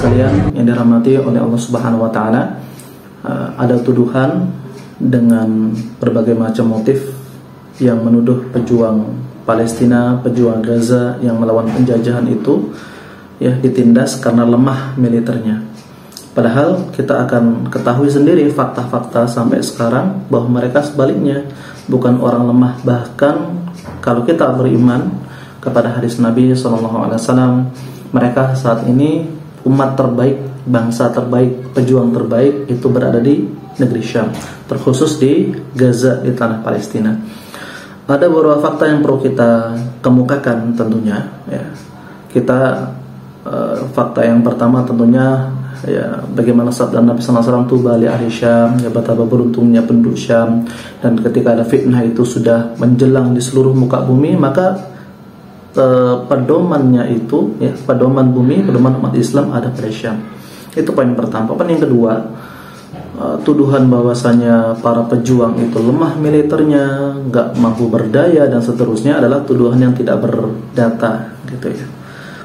sekalian yang dirahmati oleh Allah Subhanahu wa taala, ada tuduhan dengan berbagai macam motif yang menuduh pejuang Palestina, pejuang Gaza yang melawan penjajahan itu ditindas karena lemah militernya. Padahal kita akan ketahui sendiri fakta-fakta sampai sekarang bahwa mereka sebaliknya bukan orang lemah. Bahkan kalau kita beriman kepada hadis Nabi SAW, mereka saat ini umat terbaik, bangsa terbaik, pejuang terbaik itu berada di negeri Syam, terkhusus di Gaza, di tanah Palestina. Ada beberapa fakta yang perlu kita kemukakan tentunya. Fakta yang pertama tentunya bagaimana sabda Nabi SAW, tuba li ahli Syam, betapa beruntungnya penduduk Syam. Dan ketika ada fitnah itu sudah menjelang di seluruh muka bumi, maka pedomannya itu pedoman bumi, pedoman umat Islam ada pada Syam. Itu poin pertama. Poin yang kedua, tuduhan bahwasanya para pejuang itu lemah militernya, nggak mampu berdaya dan seterusnya adalah tuduhan yang tidak berdata gitu ya.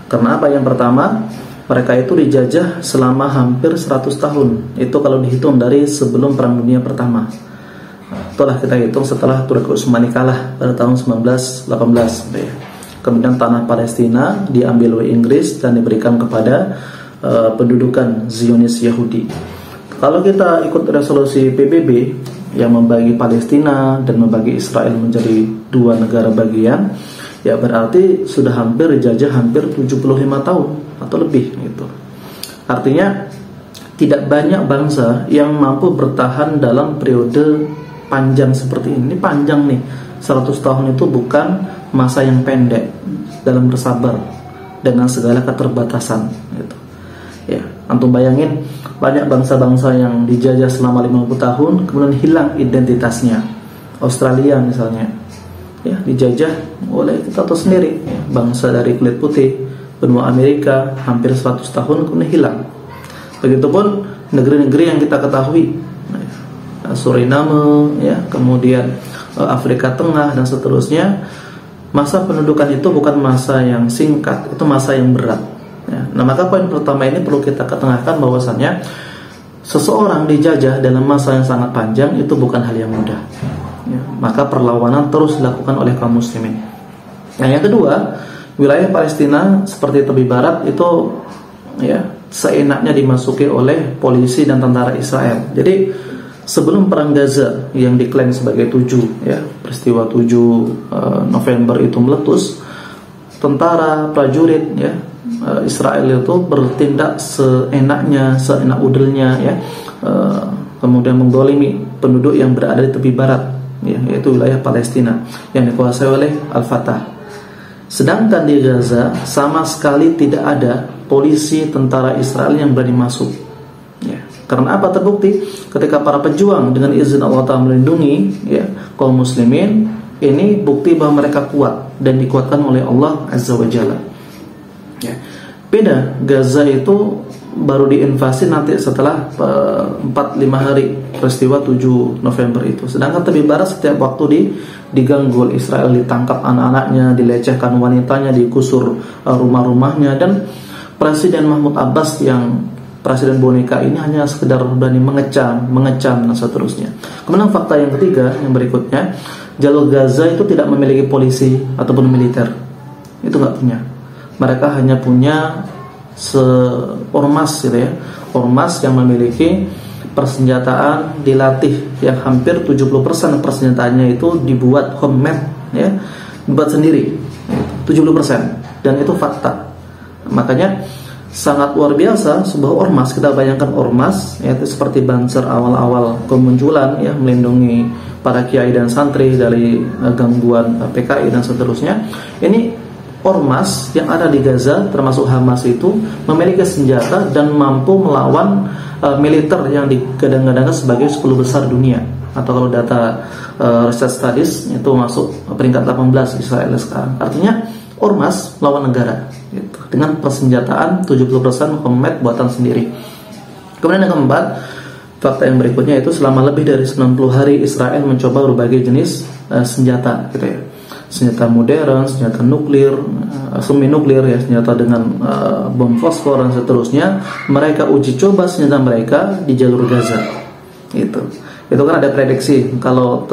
Karena apa? Yang pertama, mereka itu dijajah selama hampir 100 tahun. Itu kalau dihitung dari sebelum Perang Dunia Pertama. Itulah kita hitung setelah Turki Utsmani kalah pada tahun 1918 ya. Kemudian tanah Palestina diambil oleh Inggris dan diberikan kepada pendudukan Zionis Yahudi. Kalau kita ikut resolusi PBB yang membagi Palestina dan membagi Israel menjadi dua negara bagian, berarti sudah hampir dijajah hampir 75 tahun atau lebih gitu. Artinya tidak banyak bangsa yang mampu bertahan dalam periode panjang seperti ini. Panjang nih, 100 tahun itu bukan masa yang pendek dalam bersabar dengan segala keterbatasan gitu. Antum bayangin banyak bangsa-bangsa yang dijajah selama 50 tahun kemudian hilang identitasnya. Australia misalnya dijajah oleh kita tahu sendiri, bangsa dari kulit putih, benua Amerika hampir 100 tahun kemudian hilang. Begitupun negeri-negeri yang kita ketahui, Suriname kemudian Afrika Tengah dan seterusnya. Masa pendudukan itu bukan masa yang singkat, itu masa yang berat. Nah, maka poin pertama ini perlu kita ketengahkan bahwasannya seseorang dijajah dalam masa yang sangat panjang itu bukan hal yang mudah. Maka perlawanan terus dilakukan oleh kaum muslimin. Yang kedua, wilayah Palestina seperti tepi barat itu seenaknya dimasuki oleh polisi dan tentara Israel. Jadi sebelum perang Gaza yang diklaim sebagai peristiwa 7 November itu meletus, tentara prajurit Israel itu bertindak seenaknya, seenak udelnya kemudian menggolimi penduduk yang berada di tepi barat, yaitu wilayah Palestina yang dikuasai oleh Al-Fatah. Sedangkan di Gaza sama sekali tidak ada polisi tentara Israel yang berani masuk. Karena apa? Terbukti ketika para pejuang dengan izin Allah Ta'ala melindungi kaum muslimin, ini bukti bahwa mereka kuat dan dikuatkan oleh Allah Azza wa Jalla. Beda, Gaza itu baru diinvasi nanti setelah 4-5 hari peristiwa 7 November itu. Sedangkan tepi barat setiap waktu diganggu Israel, ditangkap anak-anaknya, dilecehkan wanitanya, digusur rumah-rumahnya. Dan Presiden Mahmud Abbas yang presiden boneka ini hanya sekedar berani mengecam dan seterusnya. Kemudian fakta yang ketiga, yang berikutnya, jalur Gaza itu tidak memiliki polisi ataupun militer. Itu nggak punya. Mereka hanya punya ormas ormas yang memiliki persenjataan dilatih yang hampir 70% persenjataannya itu dibuat homemade dibuat sendiri 70%, dan itu fakta. Makanya sangat luar biasa sebuah ormas. Kita bayangkan ormas itu seperti Banser awal-awal kemunculan melindungi para kiai dan santri dari gangguan PKI dan seterusnya. Ini ormas yang ada di Gaza termasuk Hamas itu memiliki senjata dan mampu melawan militer yang digadang-gadangkan sebagai 10 besar dunia, atau kalau data Research Studies itu masuk peringkat 18 Israel sekarang. Artinya ormas lawan negara gitu, dengan persenjataan 70% homemade buatan sendiri. Kemudian yang keempat, fakta yang berikutnya itu selama lebih dari 90 hari Israel mencoba berbagai jenis senjata senjata modern, senjata nuklir, semi nuklir ya, senjata dengan bom fosfor dan seterusnya. Mereka uji coba senjata mereka di jalur Gaza. Itu kan ada prediksi kalau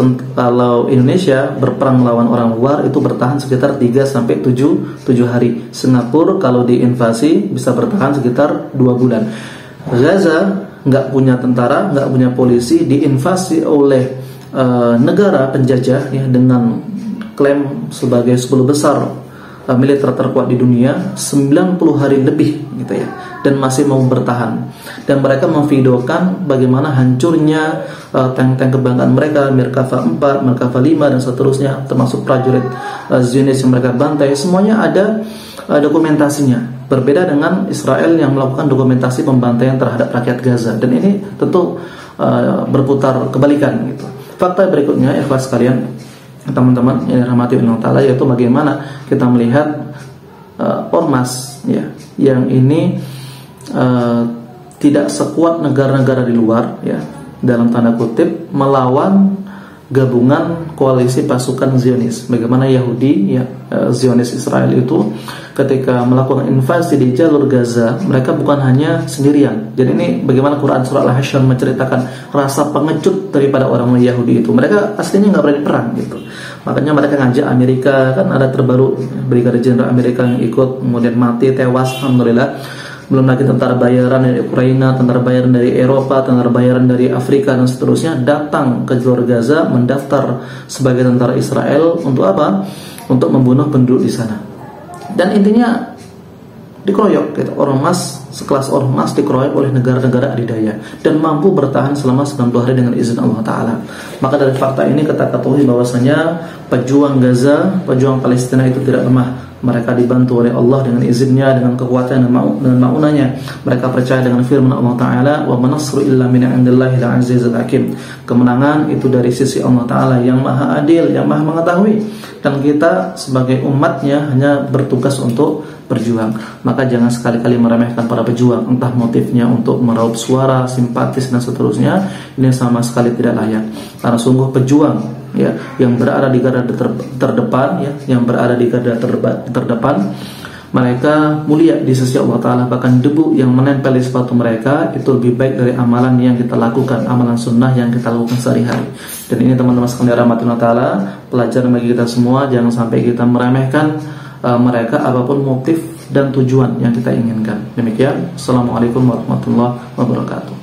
Indonesia berperang melawan orang luar itu bertahan sekitar 3 sampai 7 hari. Singapura kalau diinvasi bisa bertahan sekitar 2 bulan. Gaza nggak punya tentara, nggak punya polisi, diinvasi oleh negara penjajah ya, dengan klaim sebagai 10 besar militer terkuat di dunia, 90 hari lebih gitu ya, dan masih mau bertahan. Dan mereka memvideokan bagaimana hancurnya tank-tank kebanggaan mereka, Merkava 4, Merkava 5 dan seterusnya, termasuk prajurit Zionis yang mereka bantai. Semuanya ada dokumentasinya. Berbeda dengan Israel yang melakukan dokumentasi pembantaian terhadap rakyat Gaza. Dan ini tentu berputar kebalikan gitu. Fakta berikutnya, ikhwah sekalian, teman-teman yang dirahmati Allah Ta'ala, yaitu bagaimana kita melihat ormas ya, yang ini tidak sekuat negara-negara di luar ya, dalam tanda kutip, melawan gabungan koalisi pasukan Zionis. Bagaimana Yahudi ya, Zionis Israel itu ketika melakukan invasi di jalur Gaza, mereka bukan hanya sendirian. Jadi ini bagaimana Quran surah Al-Hasyr menceritakan rasa pengecut daripada orang Yahudi itu. Mereka aslinya nggak berani perang gitu. Makanya mereka ngajak Amerika, kan ada terbaru Brigadir Jenderal Amerika yang ikut, kemudian mati, tewas, alhamdulillah. Belum lagi tentara bayaran dari Ukraina, tentara bayaran dari Eropa, tentara bayaran dari Afrika dan seterusnya datang ke jalur Gaza, mendaftar sebagai tentara Israel untuk apa? Untuk membunuh penduduk di sana. Dan intinya dikeroyok gitu. Ormas, sekelas ormas dikeroyok oleh negara-negara adidaya dan mampu bertahan selama 90 hari dengan izin Allah Ta'ala. Maka dari fakta ini kita ketahui bahwasanya pejuang Gaza, pejuang Palestina itu tidak lemah. Mereka dibantu oleh Allah dengan izinnya, dengan kekuatan dan ma'unanya. Mereka percaya dengan firman Allah Ta'ala, wa manasru illa min indillahil azizil hakim. Kemenangan itu dari sisi Allah Ta'ala yang maha adil, yang maha mengetahui. Dan kita sebagai umatnya hanya bertugas untuk berjuang. Maka jangan sekali-kali meremehkan para pejuang, entah motifnya untuk meraup suara, simpatis dan seterusnya. Ini sama sekali tidak layak. Karena sungguh pejuang ya, yang berada di garda terdepan ya, yang berada di garda terdepan, mereka mulia di sisi Allah Ta'ala. Bahkan debu yang menempel di sepatu mereka itu lebih baik dari amalan yang kita lakukan, amalan sunnah yang kita lakukan sehari-hari. Dan ini teman-teman sekalian rahmatullah Ta'ala, pelajaran bagi kita semua. Jangan sampai kita meremehkan mereka apapun motif dan tujuan yang kita inginkan. Demikian, assalamualaikum warahmatullahi wabarakatuh.